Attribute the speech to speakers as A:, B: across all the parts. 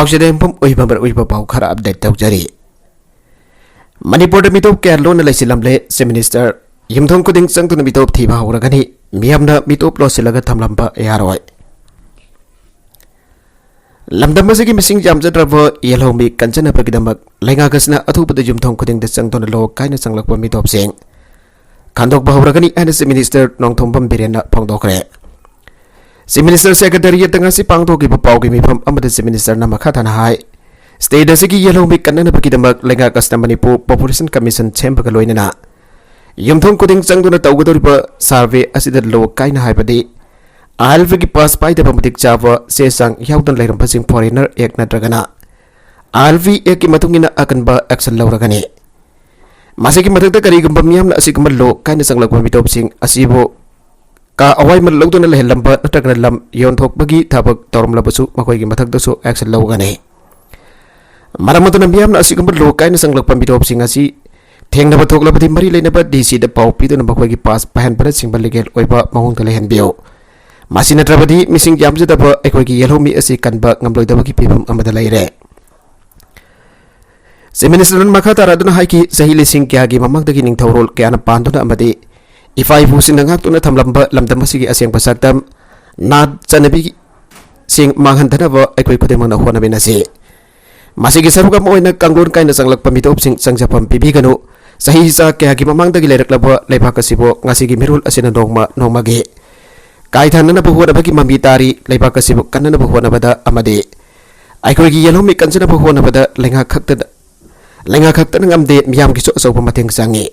A: पाउसेदे पम ओइबबर ओइबा पाउ खरा अपडेट तौजरी मणिपुर मिटोप के लोन लैसिलमले से मिनिस्टर युमथोंग कुदिंग चंगतुन मिटोप थीबा हौरगनी मियामना मिटोप लोसिलगा थमलंबा यारोय लमदमबसगी मिसिंग जामजद्रब येलहोमी कंचनबगिदमक लैंगागसना अथुपद युमथोंग कुदिंग द चंगतुन लो कायना चंगलकवा मिटोप सेंग खानदोक हौरगनी एन से मिनिस्टर नोंथोंबम बिरेना फोंदोखरे से minister secretariat ngasi pangthokiba paugi mifam amada se minister na makha thana hai state asigi yelhomi kannanabagidamak lenga kasna manipur population commission chembaga loinana yumthong kuding changduna tawgadoriba survey asida lo kaina haibadi alv gi pass pai da pamatik chawa se sang yaudan leiram pasing foreigner ek na dragana alv ek ki matungina akanba action lawragani masigi mathakta karigumba miyamna asigumba lo kaina sanglakwa mitop sing asibo का अवाई मन लौदुना लहेलंबा नत्रगना lump योनथोकबगी थाबक तौरमलबसु मखोयगी मथकदसु action लौगने मरमदुना मियामना असिगंब लोकायना संगलकपा मिटोपसिंग असि थेंगनबा थोकलबदि मरि लेनबा DC the पाउ पिदुना मखोयगी पास पहनबना symbol legal ओइबा महोंग लेहनबियो मासि नत्रबदि missing यामजदबा एखोयगी येलहोमी असि कनबा ngamloidabagi pibam amada leire से minister मखा तारादुना हाइकी सही लिसिंग क्यागी ममंगदगी निंगथौरोल क्याना पांदुना अमदि इफाई फुसिन नंगाक्तुना थमलंबा लमदमसिगी असेंगबा सक्तम नाद चनबी सिंग मांगहनथनबा अखोय खुदेमंगना होनबेनासे मासिगी सरुगम ओइना कांगलोन काइना संगलकपा मिटोपसिंग संगजफम पिबिगनु सही हिसा क्यागी ममंगदगी लेरकलबा लेबाकसिबो ngasiगी मिरुल असिना नोंगमागे काइथाननबा होनबगी ममी तारी लेबाकसिबो कन्ननबा होनबदा अमदे अखोयगी येलहोमी कंचनबा होनबदा लेंगा खक्तन ngamde मियामगी सो असौबा मथेंग सांगे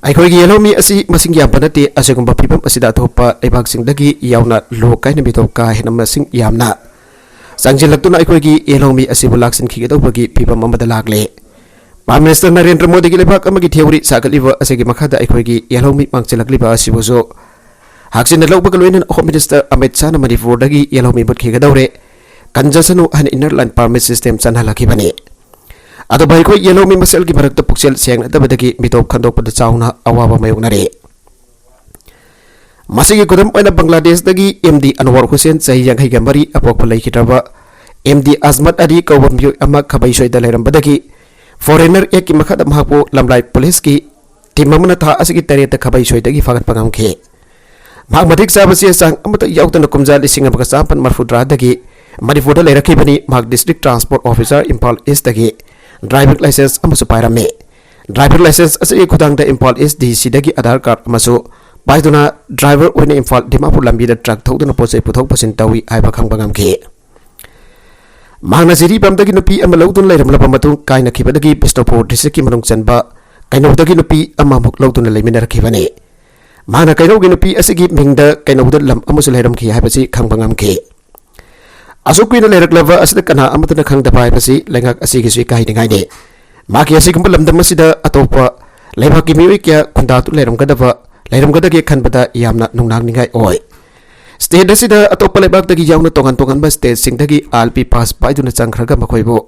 A: अखोयगी येलहोमी असि मसिंग यामबनते असिगुंबा फिबम असिदा थोपा लेबाकसिंगदगी यावना लोकायना मिटोपका हेनम मसिंग यामना संजिलक्तुना अखोयगी येलहोमी असिबु लाक्सिन खिगदौबगी फिबम अमदा लागले प्राइम मिनिस्टर नरेंद्र मोदी की लेबाक अमगी थ्योरी सागलिबा असिगी मखादा अखोयगी येलहोमी मांगचिलकलिबा असिबुजो हाक्सिन लौबगा लोइनन होम मिनिस्टर अमित शाह मणिपुरदगी येलहोमी बुट खिगदौरे कंजसनु हन इनर लाइन परमिट सिस्टम चनहलखिबने अदो भाईको येलहोमी मसेल की भरत पुक्सेल सेंगनदबदगी मिटोप खंदोपद चाउना अवाबा मयोगनरे मसिगी कुदम ओइना बांग्लादेश दगी एमडी अनवर हुसैन सही यांगै गमरी अपोक लैखित्रबा एमडी अजमत अली कौबम यो अमा खबै सोइदा लेरमबदगी फॉरेनर एक की मखद महपो लमलाई पुलिस की टीम ममना था असगी तरेत खबै सोइदगी फागत पगामखे भाग मधिक साबसी सांग अमत याउतन कुमजा लिसिंग अबका सापन मरफुद्रा दगी मणिपुर लेरखिबनी भाग district transport officer Imphal east दगी ड्राइविंग लाइसेंस अमसु पाइरमे ड्राइविंग लाइसेंस असि खुदांग इंफॉल ईस्ट डीसी दगी आधार कार्ड अमसु पाइदुना ड्राइवर ओइने इंफॉल दिमापुर लंबी ट्रक थौदुना पोसे पुथोक पसिन तवी हाइबा खंगबंगमखे मांगना जिरी बमदगी नुपी अमा लौदुन लेरमलबा मतुंग काइना खिबदगी बिष्णुपुर डिस्ट्रिक्ट की मनुंग चनबा काइनौदगी नुपी अमा मुक लौदुना लेमिनरखिबने मांगना काइनौगी नुपी असigi मिंगदा काइनौदा लम अमसु लेरमखि हाइबसि खंगबंगमखे असुकुइना लेरकलबा असदा कना अमतना खंगदबा हाइबसि लेंगाक असिगी सुइ काहिदिंगाइने माकी असिगुंबा लमदमसिदा अतोपा लेबाकी मिउइ क्या खुंदातु लेरमगदगे खनबदा यामना नुंगनांगनिगाइ ओय स्टेट असिदा अतोपा लेबाकदगी यावना तोगन स्टेट सिंगदगी आलपी पास पाइदुना चंगखरगा मखोइबो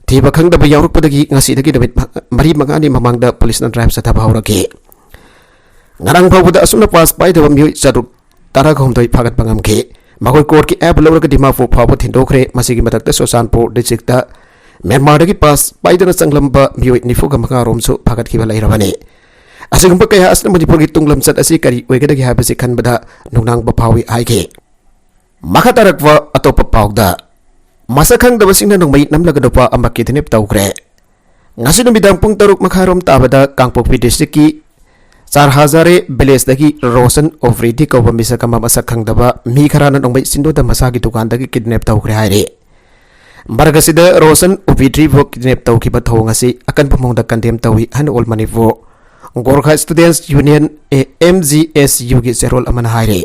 A: थीबा खंगदबा यावरकपदगी ngasiदगी दमित मरी मंगानी ममांगदा पुलिसना drive सथाबा हौरगे ngarang phawda asuna pass paidaba miui chaduk taragomdoi phagat pangamke मखोई कोर्ट की एप लौरग दिमापुर फाव थिंदोखरे मसिगी मथक्ता सोसानपुर डिस्ट्रिक्ट म्यांमार पास पाइदना चंगलंब मियोई निफुग मकारोमसु फागतखिबा लैरबने असिगुंबा कया असना मणिपुर की तुंगलमचत असि करी ओइगदगी हाबसि खनबदा नुंगनांग बफावी हाइगे मखा तरकवा अतोप पाउदा मसखंग दबसिंगना नोंमै नमलगदोपा अमकी दिनेप तौखरे ngasi numbidang pung taruk makarom tabada Kangpokpi district की 4000 विलेज दगी रोशन ओफ्रीदी कौबा मिसकम मसक खंगदबा मी खराना नोंबै सिंदोदा मसागी दुकान दगी किडनैप तौखरे हाइरे बरगसिदा रोशन ओफ्रीदी वो किडनैप तौखिबा थोंगसी अकन पमोंदा कंडेम तौई हन all Manipur Gorkha students union MGSU की सेरोल अमन हाइरे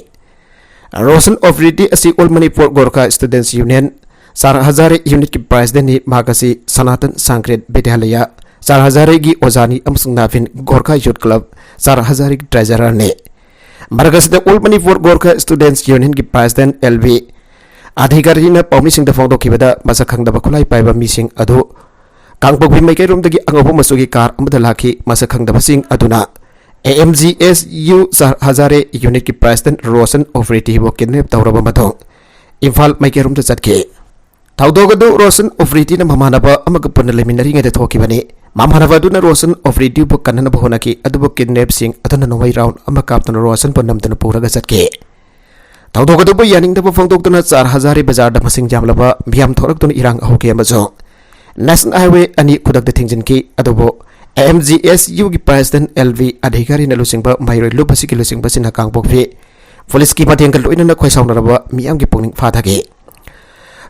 A: रोशन ओफ्रीदी असि all Manipur Gorkha students union 4000 unit की प्रेसिडेंट नि मागसी सनातन सांक्रेत विद्यालय 4000 की ओजानी अमसुंग नाफिन गोरखा यूथ क्लब 4000 की ट्रेजरर ने मरगसद all Manipur Gorkha students union की प्रेसिडेंट LV अधिकारी ने पौमी सिंह फोंदो खिबदा मसक खंगदबा खुलाई पाइबा मिसिंग अदु कांगपोकबी मैकैरोम दगी अंगबो मसुगी कार अमदा लाखी मसक खंगदबा सिंह अदुना AMGSU 4000 यूनिट की प्रेसिडेंट रोशन ओफ्रीदी वो किडनैप तौरबा मथों इम्फाल मैकैरोम चटके Taudoga do Rosen Ofriti na Mamanaba Amagapun Liminary at the Tokibani. Mamanavaduna Rosen Ofriti book Kanana Bohonaki at the book kidnapping at the no way round Amakaptan Rosen Ponam to Puragasake. Taudoga do Yaning the Pofondokdonuts are Hazari Bazar the Masing Jamlaba, Biam Torakton Irang Hoki Amazo. National Highway Ani Kudak the Tinginki Adobo. MGS Yugi President LV Adhikari na lusingba mayroy lupasiki lusingba sinakang bokfi. Police ki pati ang kaluin na kwaisaw na raba miyang gipuning fatagi.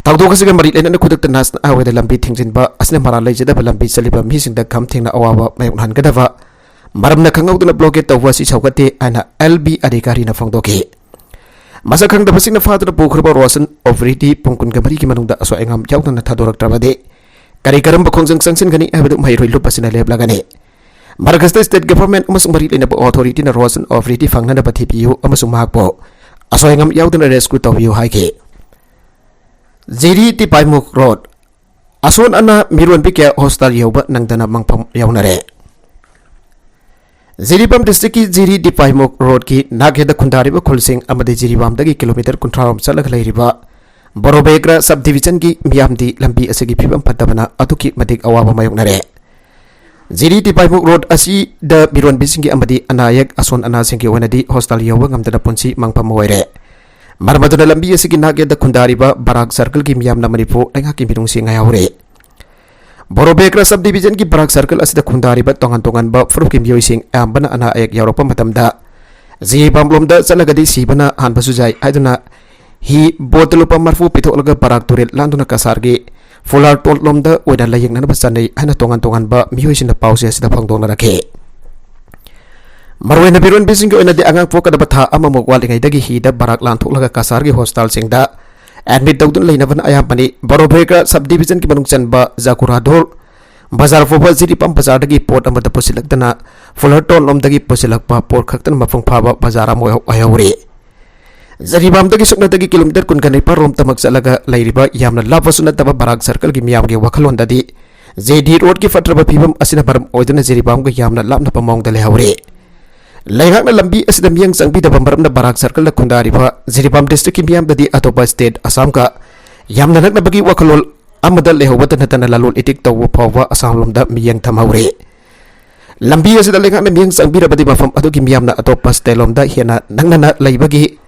A: Tawdo kasi marit na kudak tanas na away da lambi tingin ba as na maralay jada ba lambi sa liba mising da kamting na awawa mayunhan kadava. Maram na kangaw na bloke tawa si sawkati ana LV Adhikari na fangdoki. Masakang da basing na father na pukro ba Rosen Ofriti pungkun gamari ki manung da aso engam yaw na natadorak trabade. Kari-karam bakong sangsin gani abado mayroy lupas na lebla gani. Maragasta state government umasung marit na po authority na Rosen Ofriti fang na napatipiyo umasung mahakpo. Aso engam yaw na rescue tawiyo haike. Ziri ti Paimuk Road. Ason ana miruan pikya hostel yaw ba nang dana mangpam yaw na re. Ziribam district ki Ziri di Paimuk Road ki nagheda kundari ba kulsing amade Ziribam dagi kilometer kuntraram sa laglay riba. Borobegra subdivision ki miyamdi lambi asigi pibam patabana atuki matik awaba mayok na re. Ziri di Paimuk Road asi da miruan bisingi amadi anayak ason ana singi wanadi hostel yaw ba ngamdana punsi mangpamoy re. Marmaduna lambi asigi nagheda kundari ba Barak Circle ki miyam na manipo ay nga kimirung si ngayaw re. Borobegra subdivision ki Barak Circle asida kundari ba tongan-tongan ba furu ki miyoy sing ambana ana ayak Europa matamda. Ziri pamlomda sa lagadi sibana hanbasujay ayduna hi botelupa marfu pito olga Barak Turil landuna kasargi fular tol lomda weda layeng na basanay ana tongan-tongan ba miyoy sin na pause asida pangdong na rake. Marway na biruan bising ko ina di angang po kadabata ama mokwal ingay dagi hida Barak lantuk laga kasargi hostel singda. Admit daw dun lay na ban ayam pani Borobegra subdivision ki manungsan ba Zakurador bazar fo ba Ziri pam bazar dagi port amada posilag dana fular tol lom dagi posilag pa port kaktan mafang paba bazar mo ayawri. Zari bam dagi sukna dagi kilometer kun kanay pa rom tamag sa laga lay riba yam na lava sunat taba Barak Circle ki miyam ki wakalon dadi. ZD Road ki fatraba pibam asina baram oidana Ziri bam ki yam na lap na pamong dali hawri. Laihak na lambi asida miyang sangbi da bambaram na Barak Circle na kundari pa Ziribam district ki miyam dadi atopa state Assam ka yam na nagbagi wakalol amada lehawatan na tanalalool itik tawa pawa Assam lomda miyang tamawri. Lambi asida laihak na miyang sangbi da badi mafam ato ki miyam na atopa state lomda hiyana nangnana laibagi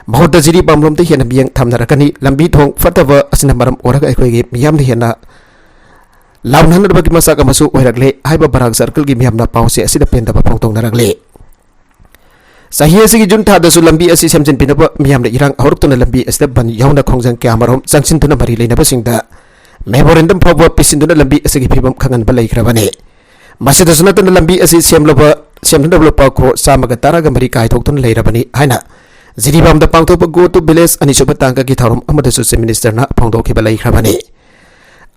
A: Mahoda Ziribam lomda hiyana miyang tamnarakani lambi thong fatava asina maram oraga ekoy miyam na hiyana launhan na bagi masaka masu oiragle haiba Barak Circle ki miyam na pause asida penda pa pangtong naragle. Sahiya sigi jun thada su lambi asi semjin pinapa miyam na irang ahoruk to na lambi asida ban yaw na khongjang kya marom sangsin to na mari leina basingda memorandum phawa pisin to na lambi asigi phibam khangan balai khrabane masida suna to na lambi asi semna developer ko samaga taraga mari kai thok to na leirabani haina Ziribam da pangtho go to village ani suba tangka ki tharom amada su minister na phangdo ki balai khrabane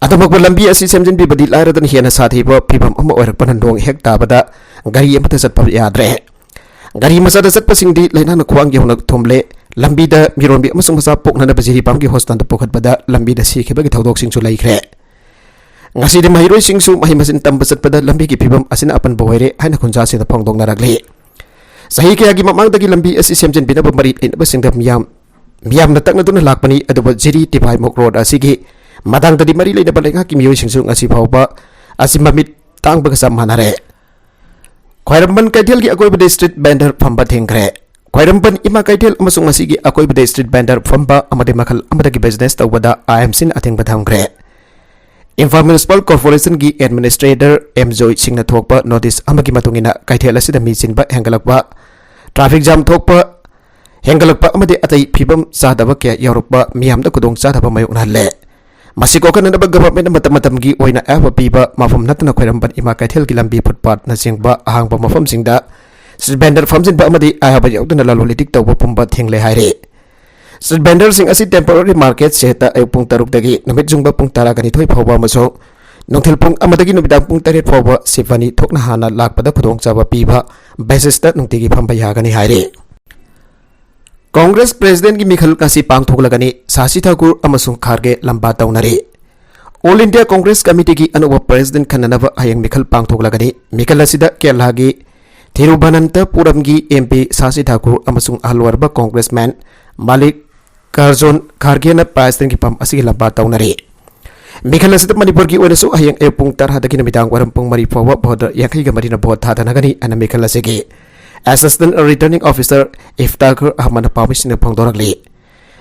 A: adamok lambi asi semjin bi badi laira dan hiana sathi ba phibam amma orak panan dong hekta bada gari amata sat pa yadre. Gari masa dasat pasing di lain na kuang yaw nagtomle lambi da miron bi amasung masa pok na nabaziri pam ki hostan da pokat pada lambi da si kibagi tawdok sing sulay kre ngasi di mahiroy sing su mahimasin tambasat pada lambi ki pibam asina apan bawere hay na kunjasi na pangdong naragli sahi kaya gi mamang dagi lambi asi semjen binabamarit in basing da miyam na tak na dun na lakpani adoba Ziri ti Paimuk Road asigi madang da di marilay na balay nga ki miyoy sing su ngasi pawba asi mamit tang bagasam manare. Khairamban Kaithel ki akoy bade street vendor phamba thengre Khairamban ima Kaithel amasung masigi akoy bade street vendor phamba amade makal amada ki business tawbada IMC atheng bathangre Imphal Municipal Corporation ki administrator Mjoy singna thokpa notice amagi matungina Kaithel asida mi sinba hengalakpa traffic jam thokpa hengalakpa amade atai phibam sadaba kya yorokpa miyam da kudong sadaba mayok nalle Masiko kan na government na matam gi oina aba piba mafam natna Khairamban ima Kaithel ki lambi footpath na singba ahang pa mafam singda street vendor farm sin ba amadi ahaba yaw na lalolitik tawba pumba thingle haire street vendor sing asi temporary market seta ay pung taruk dagi namit jungba pung tara gani thoi phawba maso nongthel pung amadagi nubidang pung taret phawba sifani thokna hana lakpada khudong chaba piba basis ta nungtigi phamba yagani haire Congress President ki Mikhal kasi pangthok lagani Sasi Thakur amasung Kharge lamba taunari All India Congress Committee ki anuwa President kananaba hayang Mikhal pangthok lagani Mikhal asida Kerala Thiruvananthapuram ki MP Sasi Thakur amasung Alwarba Congressman Malik Karzon Kargena Pasting Pam Asila Bataunari. Mikhail Sit Manipur ki oina su hayang epung tarhadagi na midang warampung mari forward border yakai ga marina bot hada nagani ana Mikhail Segi. Assistant Returning Officer Iftakhar Ahmad Pawis na pangdoragli.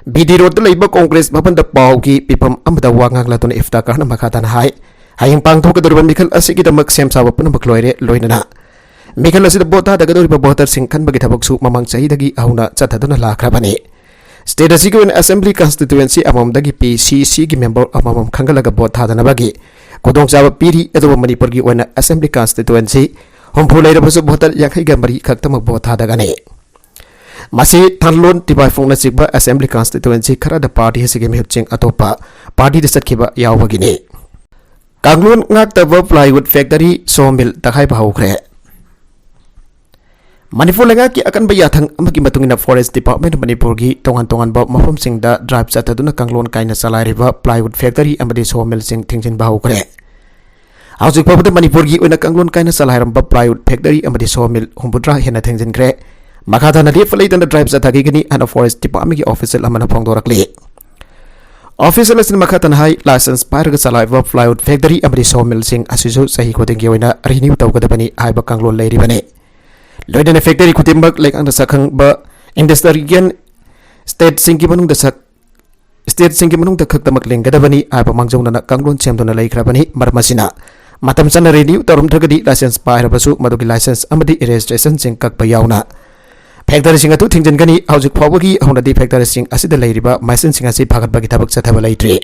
A: BD Road Labor Congress mapanda pau ki pipam amda wangang latun Iftakhar na makatan hai. Hayang pangthok kadurban Mikhail Segi da maksem sawa pun makloire loina na. Mikhail Segi bot hada kaduri botar singkan bagi tabak su mamang sahidagi ahuna chathaduna lakrabani. State Asigo Assembly Constituency among dagi PCC gi member among Kangalaga bot hadana bagi Kodong Java Piri edo Manipur gi wana Assembly Constituency Hompulay rabasu botar yakai gamari kaktamak bot hadagane Masi tanlon tibay fong nasigba Assembly Constituency karada party sige mihutching atopa party desat kiba yawagine Kanglun ngakta plywood factory sawmill takhay bahukre Manipur lenga ki akan bayathang amagi matungina Forest Department Manipur gi tongan ba mafam singda drive sataduna kanglon kaina salai riba plywood factory amadi sawmill sing thingjin bahukre Hausik pabda Manipur gi una kanglon kaina salai ramba plywood factory amadi sawmill humbudra hena thingjin kre makata na lefalai dan drive satagi gini ana Forest Department gi official amana phongdorakli Official asin makatan hai license parga salai riba plywood factory amadi sawmill sing asisu sahi kodingi oina renew tawgadabani aiba kanglon leiribane Loidan factory kutimbak like ang dasakang ba industrial state singki manung dasak state singki manung dakak tamak lenggadabani ay pamangjaw na kanglon semdo na laikrabani marmasina matam sana renew tarum dragadi license pa basu madugi license amadi registration sing kak bayaw na factory sing atu thingjan gani haujuk phawagi hona di factory sing asida lairiba license sing asi phagat bagi tabak sathaba laitri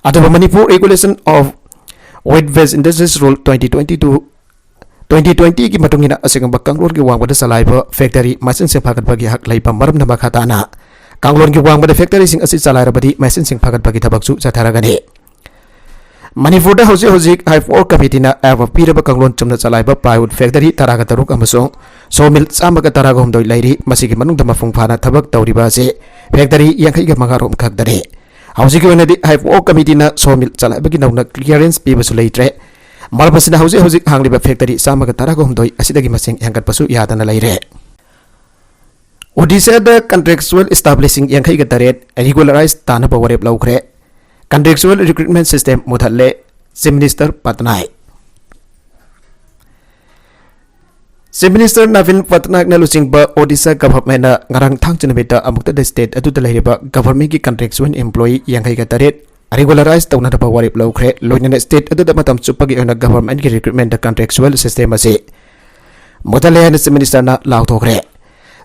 A: adu Manipur Regulation of Wet Waste Industries Rule 2020 ki matungina asingang kanglon ki wangbada salaiba factory masin sing phagat bagi hak laiba maram na makhatana kanglon ki wangbada factory sing asi salairabadi masin sing phagat bagi tabaksu satharagani Manipur da hoji high for committee na ava piraba kanglon chumna salaiba plywood factory taraga taruk amasong sawmill samaga taraga homdoi lairi masigi manungda mafung phana thabak tawriba se factory yankhai ga mangarom khakdare hoji ki wenadi high for committee na sawmill salaiba ki nauna clearance pibasu leitre Malpasina hoji hangliba factory samaga taraga homdoi asidagi masing yangkat pasu yadana laire Odisha the contractual establishing yankhai ga taret regularized tana bawarep laukre contractual recruitment system muthalle Chief Minister Patnaik Chief Minister Navin Patnaik na lusing ba Odisha government na ngarang thang chinabita amukta the state atu talairiba government ki contractual employee yankhai ga taret Regularized tawna da bawarip laukre loina state adu da matam chupagi ona government ki recruitment da contractual system ase mutale na Chief Minister na lauthokre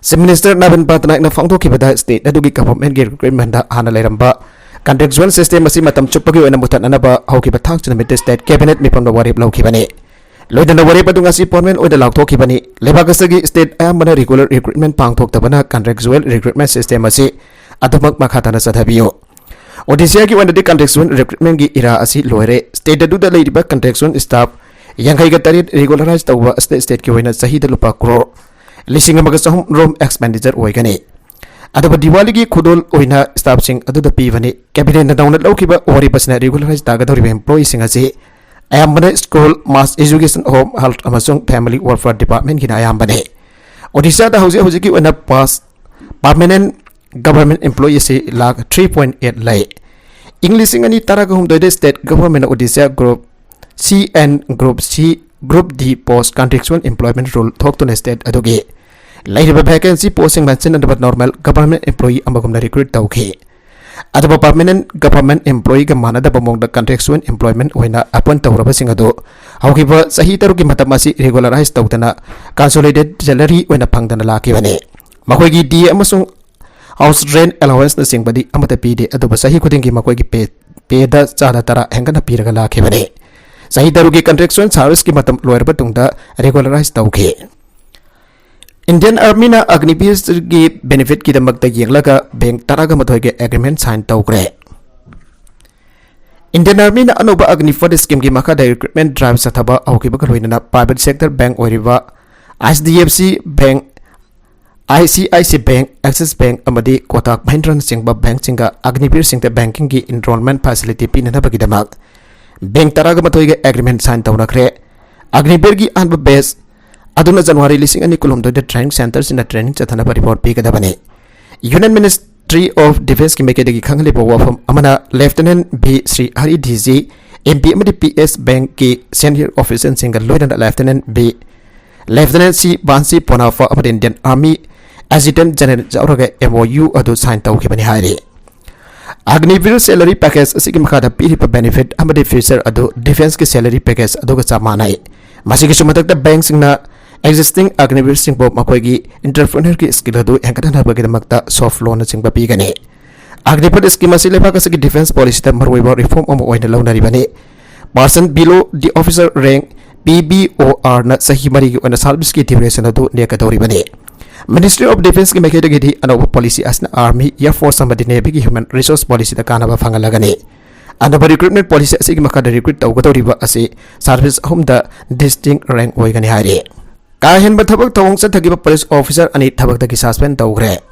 A: Chief Minister Navin Patnaik na phangthoki bada state adu ki government ki recruitment da hana lairamba contractual system ase matam chupagi ona mutan anaba hauki bathang chunamit state cabinet mi pam bawarip lauki bane loina na warip adu ngasi appointment oida lauthoki bani lebakasagi state ayamana regular recruitment phangthok tabana contractual recruitment system ase adamak makhatana sathabiyo Odisha ki wanda di contractual recruitment ki ira asi loire state adu da leiriba contractual staff yangai ga tarit regularized tawba state ki hoina sahi da lupa crore lising amaga sahum rom expenditure oigani adaba Diwali ki khudol oina staff sing adu da pivani cabinet na download laukiba ori basna regularized daga dori employee sing ase ayambane school mass education home health amasung family welfare department ki ayambane Odisha da hoji ki oina pass permanent government employee se lag 3.8 lay English ingani taraga hum doide state government Odisha group C and group C group D post contractual employment rule thok to state adoge lairiba vacancy posting mention and normal government employee amagumna recruit tawke adaba permanent government employee ga manada bamong da contractual employment oina appoint tawraba singado haukiba sahi taruki matamasi regularized tawdana consolidated salary oina phangdana lakibane makoigi D amasung House rent allowance na singbadi amata pide aduba sahi khudingi makoi ki pay da chada tara hengana piraga lakhe bane sahi darugi contractual service ki matam loyer batungda regularize tawke Indian Army na Agnipis ki benefit ki damak ta yenglaga bank taraga mathoi ke agreement sign tawkre Indian Army na anuba Agnifod scheme ki makha da recruitment drive sathaba auki bakaloina na private sector bank oriba HDFC bank ICIC Bank, Axis Bank, amadi Kotak Mahindra singba bank singa Agnipir singta banking ki enrollment facility pinana bagidamak bank taraga mathoiga agreement sign tawnakre Agnipir ki anba base aduna January lising ani kulum de training centers in the training chathana report pi kadabane Union Ministry Ministry of Defense ki meke dagi khangli bo wafam amana Lieutenant B Sri Hari DG MP amadi PS Bank ki senior officer single Lieutenant Lieutenant B Lieutenant C Bansi Ponafa amadi Indian Army Adjutant General Jauraga MOU adu sign tawkhibani hairi Agniveer salary package asigi makada piripa benefit amadi future adu defense ki salary package adu ga chamanai masigi sumatakta bank singna existing Agniveer sing bob makoigi entrepreneur ki skill adu enkadana bagi damakta soft loan sing bapi gani Agniveer scheme asile pa kasigi defense policy ta marwaiba reform omo oina launari bani person below the officer rank PBOR na sahi mari ki ona service ki duration adu ne ka dori bani Ministry of Defense ki mekhe dagi di anova policy asna Army Air Force samadi Navy ki human resource policy da kana ba fangalagani anova recruitment policy asigi makada recruit tawgadoriba ase service home da distinct rank oigani hari ka hen ba thabak tawong sa thagiba police officer ani thabak dagi suspend tawgre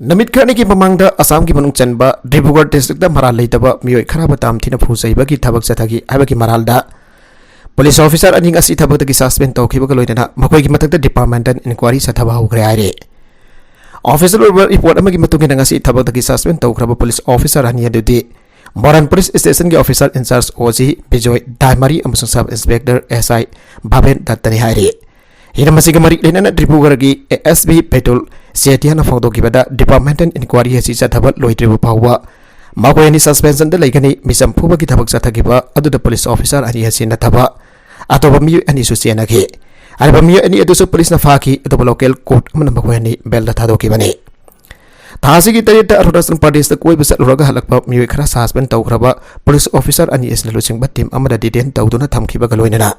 A: namit khani ki mamangda Assam ki manung chanba Dibrugarh district da maral leitaba miyoi kharaba tam thina phusaiba ki thabak sa thagi aba ki maral da Police officer aning asi thabak dagi suspend tawkhiba ga loidana makoi gi matakta departmental inquiry sa thaba hogre aire officer report amagi matungina ngasi thabak dagi suspend tawkraba police officer ani adudi Moran police station ki officer in charge OG Bijoy Daimari amasung sub inspector SI Baben Dattani haire hina masiga mari lenana Dibrugarh gi ASB Petul Setiana phongdo ki bada departmental inquiry hasi sa thabak loitribu pawwa makoi ni suspension da laigani misam phuba ki thabak sa thagiba aduda police officer ani hasi na thaba atoba miyu ani su sena ge arba miyu ani adu su police na faki atoba local court amana makoi ni bel da thado ki bani thasi ki tarita Arunachal Pradesh da koi bisat luraga halakpa miyu khara suspend tawkraba police officer ani esla luching ba team amada detain tawduna thamkhiba ga loinana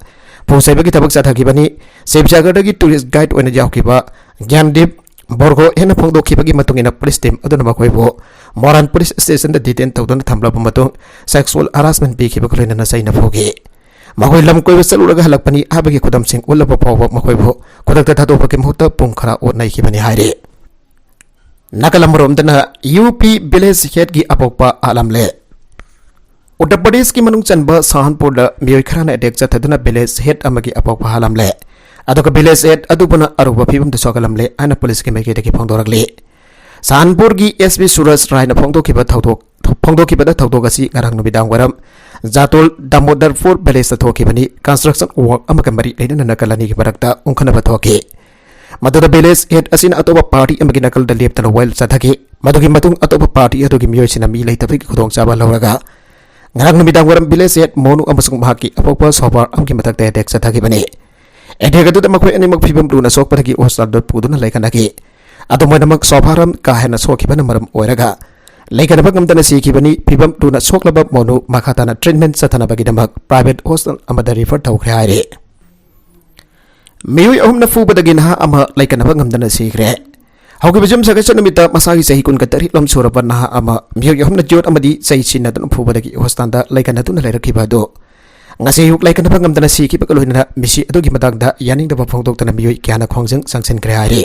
A: phusaiba ki thabak sa thagi bani Sibsagar da ki tourist guide oina jawkiba Gyandip Borgo hena phongdo khibagi matungina police team aduna makoi bo Moran police station da detain tawduna thamla matung sexual harassment bi khiba ga loinana saina phoge makoi lam koi saluraga halakpani abagi khudam sing ulaba pawba makoi bo khudakta thado pake muhta pung khara ot nai khibani haire nakalam rom dana UP village head gi apokpa alamle Uttar Pradesh ki manung chanba Sahanpur da miyoi khara na attack chathaduna village head amagi apokpa alamle adoka village head adubana aruba phibam da sokalamle ana police ki meke de ki phongdorakle Sahanpur gi SB Suraj Rai na phongdo ki ba thawdok asi ngarang nubidang waram Zatol Damodarpur village ta thoki bani construction work amaka mari leina nakalani ki barakta unkhana ba thoki Maduda village head asina atoba party amagi nakal da leptana well chathaki madugi matung atoba party adugi miyoi sina mi leitabi ki khudong chaba lawraga ngarang numidang waram village head monu amasung mahaki apokpa sobar amki matak te tek chathaki bani edega du makoi ani mak phibam runa sok pathaki hostal dot puduna laikanaki adomoinamak sobaram ka hena sokhi bana maram oiraga Laikanaba ngamdana sikibani phibam tuna soklaba monu makhatana treatment sathana bagidamak private hospital amada refer tawkhre haire Miyoi ahumna fubadagi naha ama laikanaba ngamdana sikre hawgibajum sagasha namita masagi sahi kun katari lam suraba naha ama miyoi ahumna jot amadi sahi sinadun fubadagi hospital da laikanatuna lairakhiba do ngasi yuk laikanaba ngamdana sikiba kaloina misi adugi matagda yaning da phongdoktana miyoi kyana khongjang sangsen kre haire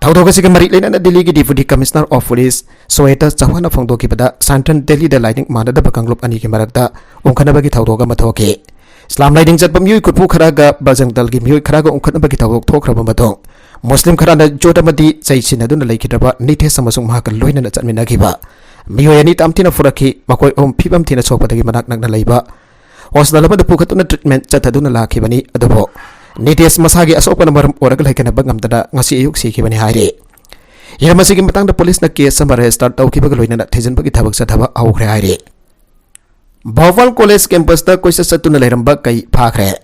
A: Tawdoga siga mari lena na Delhi ki Deputy Commissioner of Police Soeta Chauhan phongdo ki bada Central Delhi da lighting mana da bakanglop ani ki marakta ongkhana bagi tawdoga mathoke Islam lighting chat pam yui kutpu khara ga bajang dal ki miyoi khara ga ongkhana bagi tawdok thokraba matong Muslim khara na jota madi chaisin aduna laikidaba nithe samasung mahaka loina na chatmina ki ba miyoi ani tamthina furaki makoi om phibam thina chokpadagi manak nakna laiba hospital ba da pukhatuna treatment chathaduna lakhi bani adobo Nitis masagi asok na maram oragal hay kanabag ngamdana ngasi ayuk si kibani haire. Ira masigi matang da police na case sa ma-restart tau kibag loy na tijan pag itabag sa taba awukre haire. Bhopal College campus da koisa sa tunalayrambag kay pakre.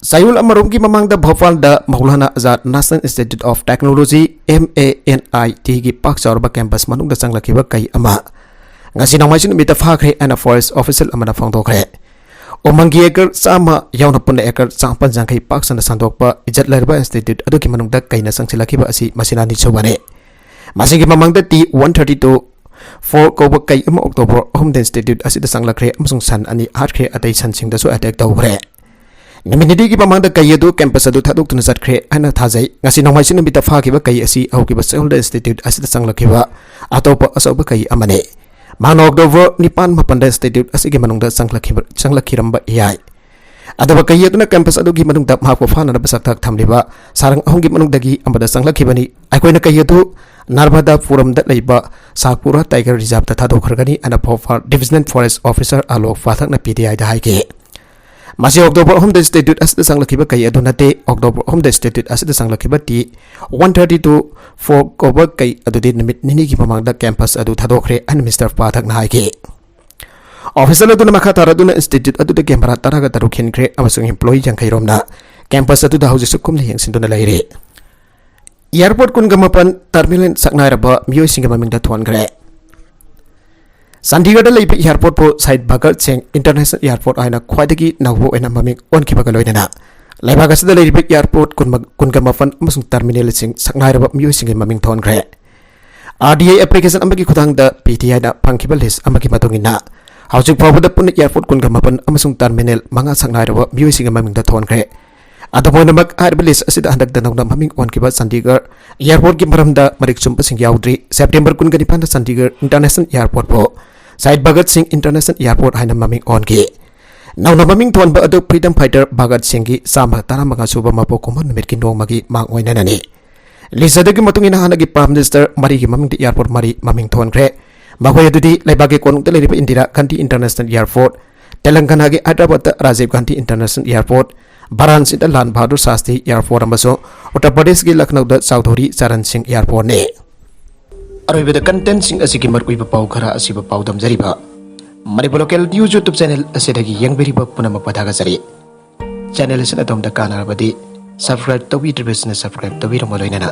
A: Sayul amarum ki mamang da Bhopal da mahulana azad National Institute of Technology MANIT ki paksaurba campus manung da sanglakibag kay ama. Ngasi nang maisin mita pakre ana forest official amana fangdokre. Omangi ekar sama yauna punna ekar sampan jangkai paksana sandokpa ijat larba institute adu ki manungda kaina sangsilakiba asi masinani chobane masigi mamangda T 132 4 koba kai ama October home institute asi da sanglakre amasung san ani harkre atai sansing da so attack tawbre niminidi ki mamangda kai adu campus adu thaduk tuna satkre ana thajai ngasi nongmaisin bita phakiba kai asi aukiba Seoul institute asi da sanglakiba atopa asoba kai amane Manok Dover Nipan Mapanda Institute asigi manungda sanglakiramba yai अदब कई अदुना campus अदुगी मनुंगदा महाको फाना बसक्थक थमलिबा सारंग अहोंगी मनुंगदगी अमदा संगलखिबनी अखोइना कई अदु नार्मदापुरम दा लैबा सागपुरा tiger reserve दा थादोखरगनी अना for divisional forest officer Alok फाथकना पीडीआई दा हाइके मासे अक्टोबर होम द स्टेट्यूट असद संगलखिबा कई अदु नते अक्टोबर होम द स्टेट्यूट असद संगलखिबा टी 132 4 कोबर कई अदुदि निमित निनी की ममांगदा कैंपस अदु थादोखरे अन मिस्टर पाथकना हाइके ऑफिसर अदुना मखा तारदुना इंस्टीट्यूट अदुदा कैमरा तरागा तरु खिनख्रे अमसुंग एम्प्लॉई जंखैरोमना कैंपस अदुदा हौजिसु कुमले यंगसिनदुना लैरे एयरपोर्ट कुनगमपन टर्मिनल सकनायरबा मियोय सिंग ममिंगदा थोनग्रे चंडीगढ़ लेब एयरपोर्ट पो side Bhagat Singh international airport आइना ख्वाइदगी नवबो एना ममिंग ओनखिबगा लोइना लेबाग असदा लेब एयरपोर्ट कुनगमपन अमसुंग टर्मिनल सिंग सकनायरबा मियोय सिंग ममिंग थोनग्रे आरडीआई एप्लीकेशन अमगी खुदांगदा पीटीआई ना फंखिबा लिस्ट अमगी मतुंगिना हौजिक फावबदा पुन एयरपोर्ट कुनगमपन अमसुंग टर्मिनल मंगा सकनायरबा मियोय सिंग ममिंगदा थोनग्रे अदमोनमक हाइब लिस्ट असिदा हंदक नौना ममिंग ओनखिबा चंडीगढ़ एयरपोर्ट की मरमदा Marik चुंपसिंग याउद्री September 29 Chandigarh international airport पो side Bhagat Singh international airport हाइना ममिंग ओनगे नौना ममिंग थोनबा अदु फ्रीडम फाइटर भगत सिंह की सामा तारामगा सुबा मपो कुमन मिट की नोमगी मांग ओइनाननी लिस्टदगी मतुंगिना हानगी प्राइम मिनिस्टर मरी की ममिंग एयरपोर्ट मरी ममिंग थोनग्रे मखोय अदुदी लेबागे कोनुंगदा लेरिबा इंदिरा गांधी इंटरनेशनल एयरपोर्ट तेलंगाना के Hyderabad Rajiv Gandhi international airport Varanasi Lal Bahadur Shastri airport Uttar Pradesh की लखनऊ चौधरी चरण सिंह एयरपोर्ट ने अरोइबद कंटेंट सिंह असिगी मरुइब पाउ खरा असिब पाउ दमजरिबा Manipur local news YouTube channel असिदगी यंगबेरिबा पुनमक पथागजरी चैनल असिन अदोमदा कानारबदी सब्सक्राइब तौबिद्रिबसना सब्सक्राइब तौबिरम लोइनना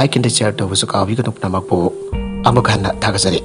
A: लाइक एंड शेयर तौबसु काबिगनु नमकपो अमक हन्ना थागजरी।